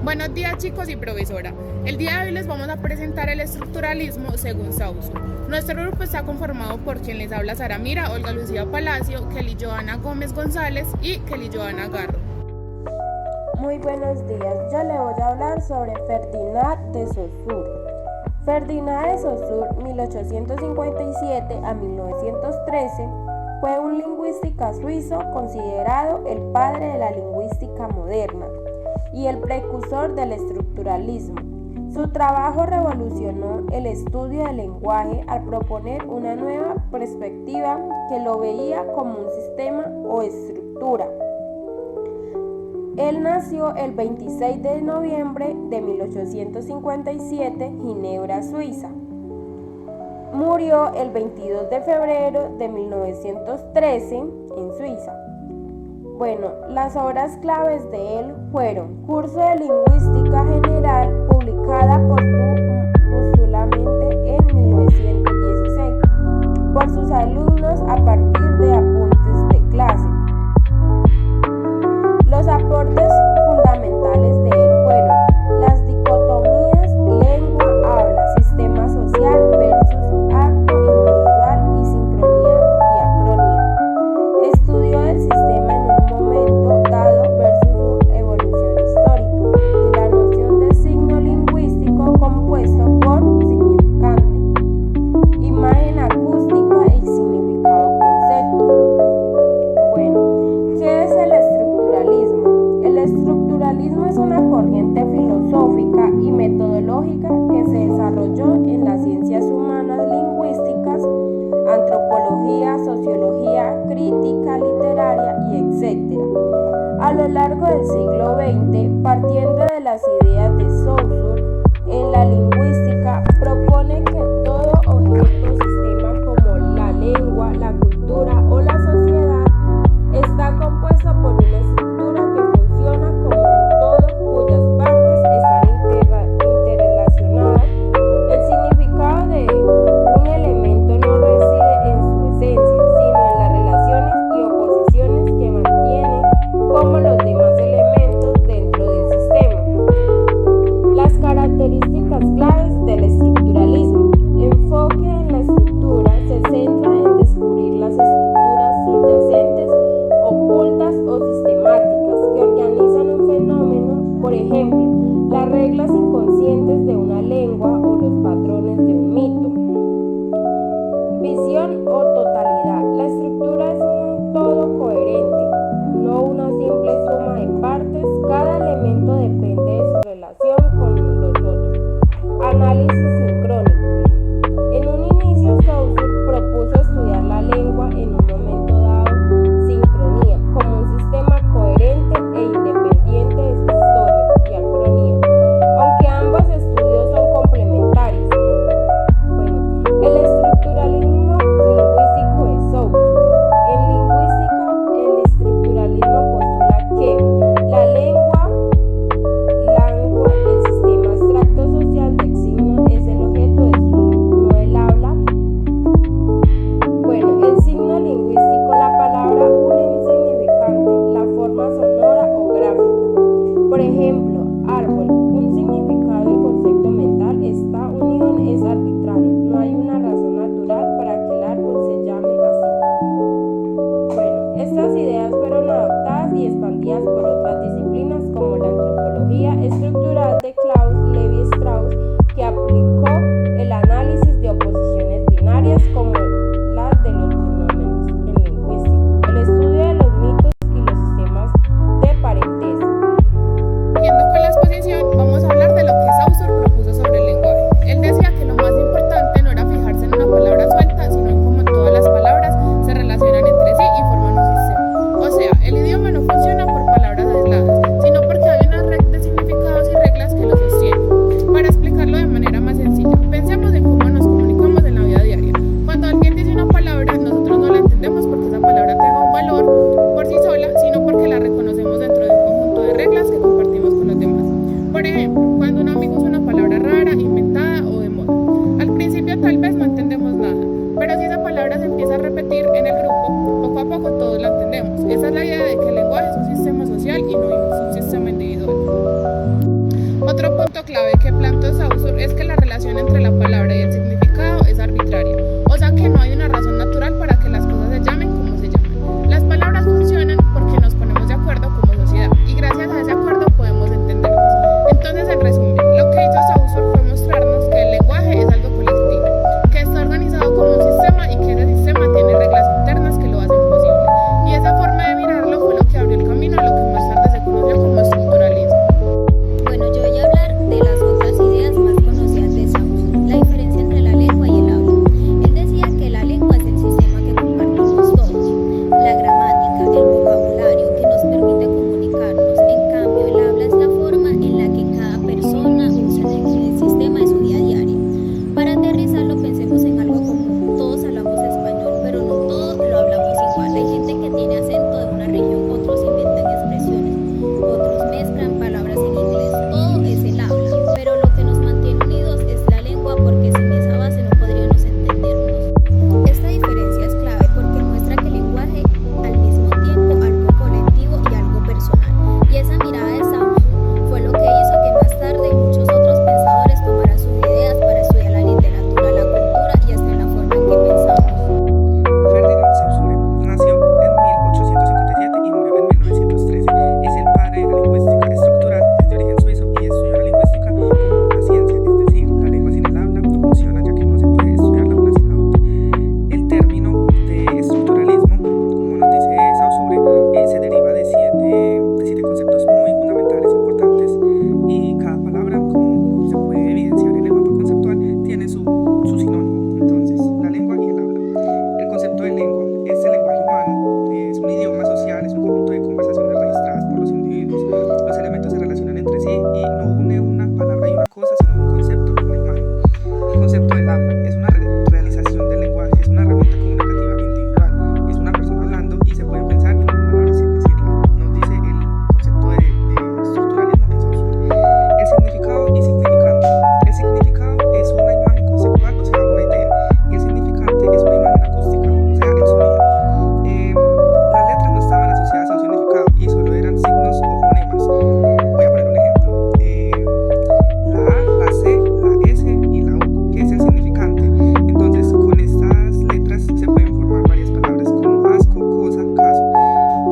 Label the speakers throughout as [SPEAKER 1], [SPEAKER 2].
[SPEAKER 1] Buenos días, chicos y profesora. El día de hoy les vamos a presentar el estructuralismo según Saussure. Nuestro grupo está conformado por quien les habla: Sara Mira, Olga Lucía Palacio, Kelly Joana Gómez González y Kelly Joana Garro.
[SPEAKER 2] Muy buenos días, yo le voy a hablar sobre Ferdinand de Saussure. Ferdinand de Saussure, 1857 a 1913, fue un lingüista suizo considerado el padre de la lingüística moderna y el precursor del estructuralismo. Su trabajo revolucionó el estudio del lenguaje al proponer una nueva perspectiva que lo veía como un sistema o estructura. Él nació el 26 de noviembre de 1857 en Ginebra, Suiza. Murió el 22 de febrero de 1913 en Suiza. Bueno, las obras claves de él fueron Curso de Lingüística General, publicada póstumamente en 1916 por sus alumnos a partir de apuntes de clase. Los aportes fundamentales de él fueron las dicotomías lengua-habla, sistema social versus acto individual y sincronía-diacronía. Estudio del sistema en un momento dado versus su evolución histórica, y la noción del signo lingüístico compuesto por significante, imagen acústica y significado concepto. Bueno, ¿qué es el estructuralismo? El estructuralismo es una corriente filosófica y metodológica que se desarrolló en las ciencias humanas lingüísticas, antropología, sociología, crítica literaria y etc. A lo largo del siglo XX, partiendo de las ideas de Saussure en la lingüística, propone que todo objeto o sistema como la lengua, la cultura o la sociedad está compuesto por una estructura que funciona como un todo cuyas partes están interrelacionadas. El significado de un elemento no reside en su esencia, sino en las relaciones y oposiciones que mantiene como los demás elementos dentro del sistema. Las características claves del estructuralismo. Enfoque en la estructura se centra en descubrir las estructuras subyacentes, ocultas o sistemáticas que organizan un fenómeno, por ejemplo, las reglas inconscientes de una lengua o los patrones de un mito. Visión o totalidad. La estructura es un todo coherente, no una simple suma de partes. Cada elemento depende de su relación con los otros. Análisis sincrónico. En un inicio, Saussure propuso estudiar la lengua en un momento dado, sincronía, como un sistema coherente e independiente de su historia, diacronía, aunque ambos estudios son complementarios. Bueno, el estructuralismo lingüístico de Saussure. En lingüística, el estructuralismo postula que la lengua, el sistema abstracto social de signos, es el objeto de estudio, no el habla. Bueno, el signo lingüístico, la palabra une un significante, la forma sonora o gráfica. Por ejemplo, árbol, un significado y concepto mental está unido, es arbitrario, no hay una razón natural para que el árbol se llame así. Bueno, estas ideas fueron adoptadas y expandidas por otras disciplinas como la antropología estructural de Claude Lévi-Strauss, que aplicó el análisis de oposiciones binarias como las de los binomios en lingüística, el estudio de los mitos y los sistemas de parentesco.
[SPEAKER 1] Siguiendo con la exposición, vamos a hablar de lo que Saussure propuso sobre el lenguaje. Él decía que lo más importante no era fijarse en una palabra suelta, sino en cómo todas las palabras se relacionan entre sí y forman un sistema. O sea, el idioma no funciona por palabras aisladas, sino porque hay una red de significados y reglas que los clave que planteó Saussure es que la relación entre la palabra y el significado es arbitraria, o sea que no hay una razón natural para que las cosas se llamen como se llaman. Las palabras funcionan porque nos ponemos de acuerdo como sociedad y gracias a ese acuerdo podemos entendernos. Entonces, en resumen, lo que hizo Saussure fue mostrarnos que el lenguaje es algo colectivo, que está organizado como un sistema y que ese sistema tiene reglas internas que lo hacen posible. Y esa forma de mirarlo fue lo que abrió el camino a lo que más tarde se conoció como estructuralismo.
[SPEAKER 2] Bueno, yo voy a hablar de las otras ideas más conocidas de Saussure, la diferencia entre la lengua y el habla. Él decía que la lengua es el sistema que compartimos todos, la gramática, el vocabulario que nos permite comunicarnos. En cambio, el habla es la forma en la que cada persona usa el sistema de su día a día. Para aterrizarlo, pensemos en algo común. Todos hablamos español, pero no todos lo hablamos igual. Hay gente que tiene acento de una región, otros inventan expresiones, otros mezclan palabras en inglés. Todo es el habla, pero lo que nos mantiene unidos es la lengua, porque sin esa base no podríamos entendernos. Esta diferencia es clave porque muestra que el lenguaje al mismo tiempo algo colectivo y algo personal. Y esa mirada de Saussure fue lo que hizo que más tarde muchos otros pensadores tomaran sus ideas para estudiar la literatura, la cultura y hasta en la forma en que pensamos.
[SPEAKER 3] Ferdinand Saussure nació en 1857 y murió en 1913. Es el padre de la lingüística estructural, es de origen suizo y estudió la lingüística como una ciencia, es decir, la lengua sin el habla no funciona, ya que no se puede estudiar la una sin la otra. El término de estructuralismo, como nos dice Saussure, se deriva de siete conceptos muy fundamentales, importantes, y cada palabra, como se puede evidenciar en el mapa conceptual, tiene su sinónimo. Entonces, la lengua y el habla. El concepto de lengua es el lenguaje humano, es un idioma social, es un conjunto de conversaciones registradas por los individuos. Los elementos se relacionan entre sí y no une una palabra y una cosa, sino un concepto con una imagen. El concepto del habla es una realización del lenguaje, es una herramienta comunicativa individual, es una persona hablando y se puede pensar en una palabra sin decirla. Nos dice el concepto de estructuralismo en Saussure. El significado y significante. El significado es una imagen conceptual, o sea, una idea, y el significante es una imagen acústica, o sea, el sonido. Las letras no estaban asociadas a un significado y solo eran signos o fonemas. Voy a poner un ejemplo. La A, la C, la S y la U, que es el significante. Entonces, con estas letras se pueden formar varias palabras como asco, cosa, caso,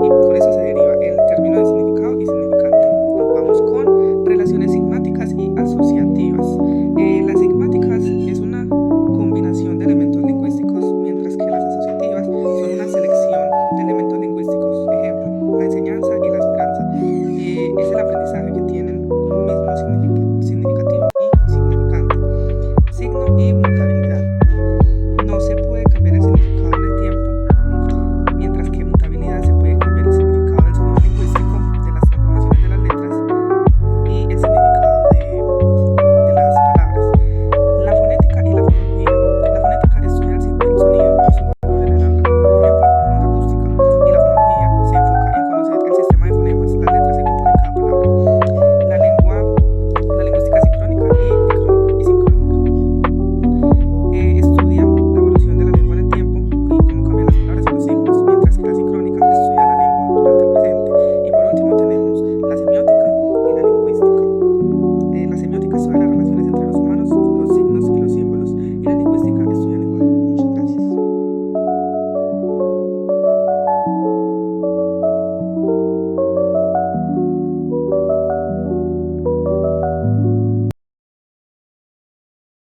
[SPEAKER 3] y por eso se deriva el término de significado y significante. Nos vamos con relaciones sigmáticas y asociativas. Las sigmáticas es una combinación de elementos lingüísticos, mientras que las asociativas son una selección de elementos lingüísticos. Ejemplo, la enseñanza y la esperanza. Es el aprendizaje que tienen un mismo significado.